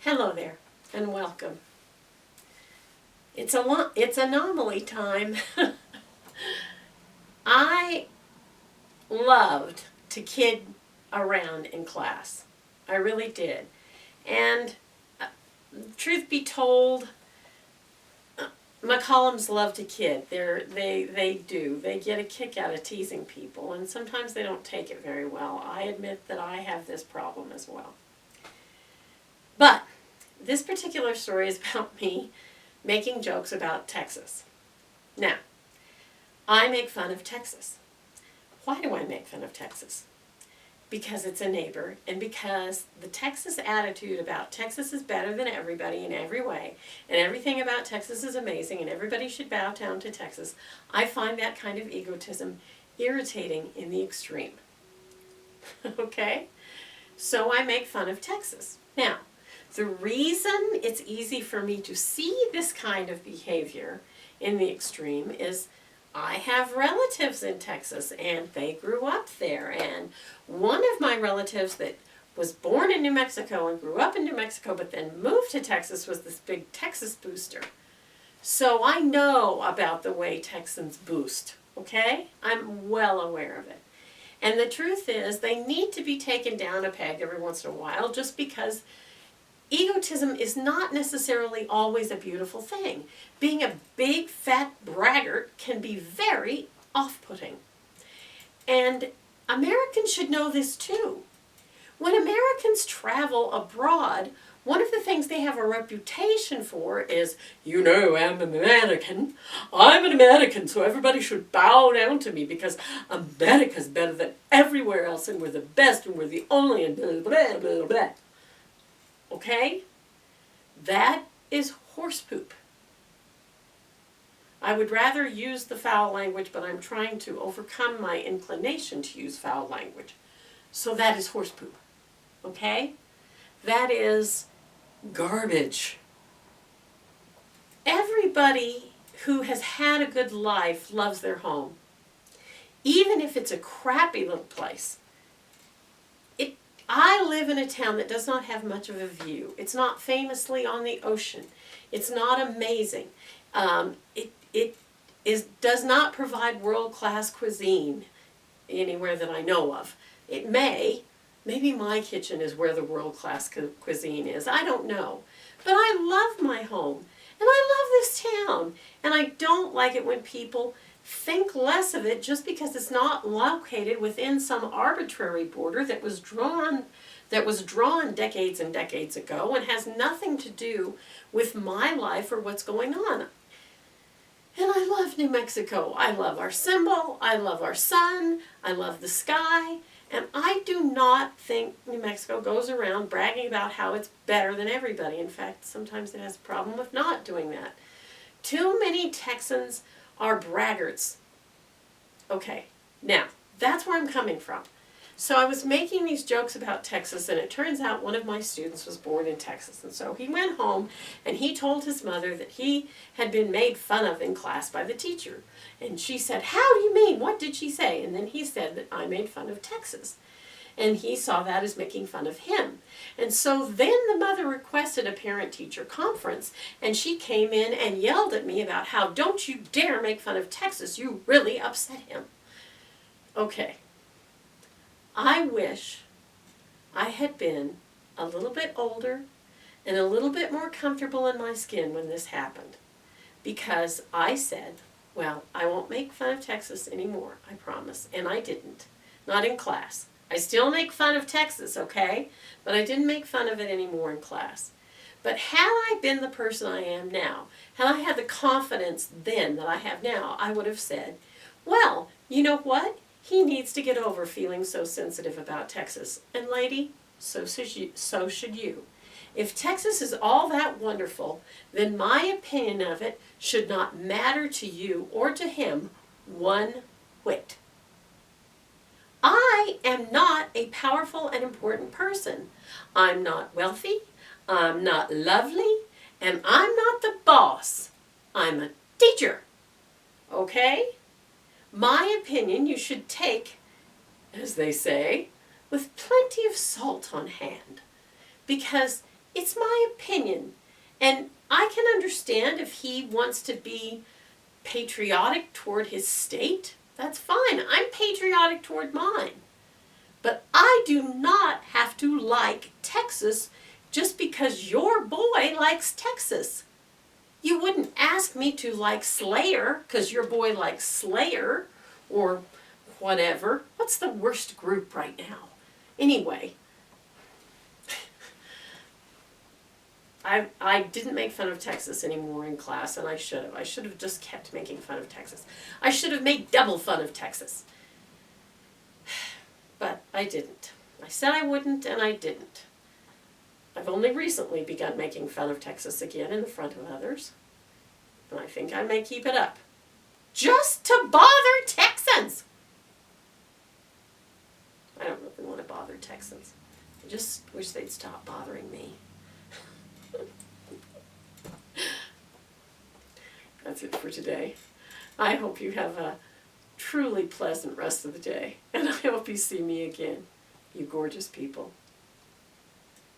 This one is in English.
Hello there, and welcome. It's anomaly time. I loved to kid around in class. I really did. And truth be told, McCollums love to kid. They do. They get a kick out of teasing people, and sometimes they don't take it very well. I admit that I have this problem as well. But this particular story is about me making jokes about Texas. Now, I make fun of Texas. Why do I make fun of Texas? Because it's a neighbor, and because the Texas attitude about Texas is better than everybody in every way, and everything about Texas is amazing, and everybody should bow down to Texas. I find that kind of egotism irritating in the extreme. Okay? So I make fun of Texas. Now, the reason it's easy for me to see this kind of behavior in the extreme is I have relatives in Texas, and they grew up there. And one of my relatives that was born in New Mexico and grew up in New Mexico but then moved to Texas was this big Texas booster. So I know about the way Texans boost, okay? I'm well aware of it. And the truth is they need to be taken down a peg every once in a while, just because egotism is not necessarily always a beautiful thing. Being a big, fat braggart can be very off-putting. And Americans should know this too. When Americans travel abroad, one of the things they have a reputation for is, you know, I'm an American. I'm an American, so everybody should bow down to me because America's better than everywhere else, and we're the best, and we're the only, and blah, blah, blah, blah. Okay? That is horse poop. I would rather use the foul language, but I'm trying to overcome my inclination to use foul language. So that is horse poop. Okay? That is garbage. Everybody who has had a good life loves their home. Even if it's a crappy little place. I live in a town that does not have much of a view. It's not famously on the ocean. It's not amazing. It does not provide world-class cuisine anywhere that I know of. It may. Maybe my kitchen is where the world-class cuisine is. I don't know. But I love my home. And I love this town. And I don't like it when people think less of it just because it's not located within some arbitrary border that was drawn decades and decades ago and has nothing to do with my life or what's going on. And I love New Mexico. I love our symbol. I love our sun. I love the sky. And I do not think New Mexico goes around bragging about how it's better than everybody. In fact, sometimes it has a problem with not doing that. Too many Texans are braggarts. Okay, now, that's where I'm coming from. So I was making these jokes about Texas, and it turns out one of my students was born in Texas. And so he went home, and he told his mother that he had been made fun of in class by the teacher. And she said, "How do you mean? What did she say?" And then he said that I made fun of Texas. And he saw that as making fun of him. And so then the mother requested a parent-teacher conference, and she came in and yelled at me about how, "Don't you dare make fun of Texas, you really upset him." Okay. I wish I had been a little bit older and a little bit more comfortable in my skin when this happened. Because I said, well, I won't make fun of Texas anymore, I promise. And I didn't. Not in class. I still make fun of Texas, okay? But I didn't make fun of it anymore in class. But had I been the person I am now, had I had the confidence then that I have now, I would have said, well, you know what? He needs to get over feeling so sensitive about Texas. And lady, so should you. If Texas is all that wonderful, then my opinion of it should not matter to you or to him one whit. I am not a powerful and important person. I'm not wealthy, I'm not lovely, and I'm not the boss. I'm a teacher. Okay? My opinion you should take, as they say, with plenty of salt on hand. Because It's my opinion. And I can understand if he wants to be patriotic toward his state. That's fine. I'm patriotic toward mine. But I do not have to like Texas just because your boy likes Texas. You wouldn't ask me to like Slayer because your boy likes Slayer or whatever. What's the worst group right now? Anyway, I didn't make fun of Texas anymore in class, and I should have. I should have just kept making fun of Texas. I should have made double fun of Texas. But I didn't. I said I wouldn't, and I didn't. I've only recently begun making fun of Texas again in the front of others, and I think I may keep it up. Just to bother Texans! I don't really want to bother Texans. I just wish they'd stop bothering me. That's it for today. I hope you have a truly pleasant rest of the day, and I hope you see me again, you gorgeous people.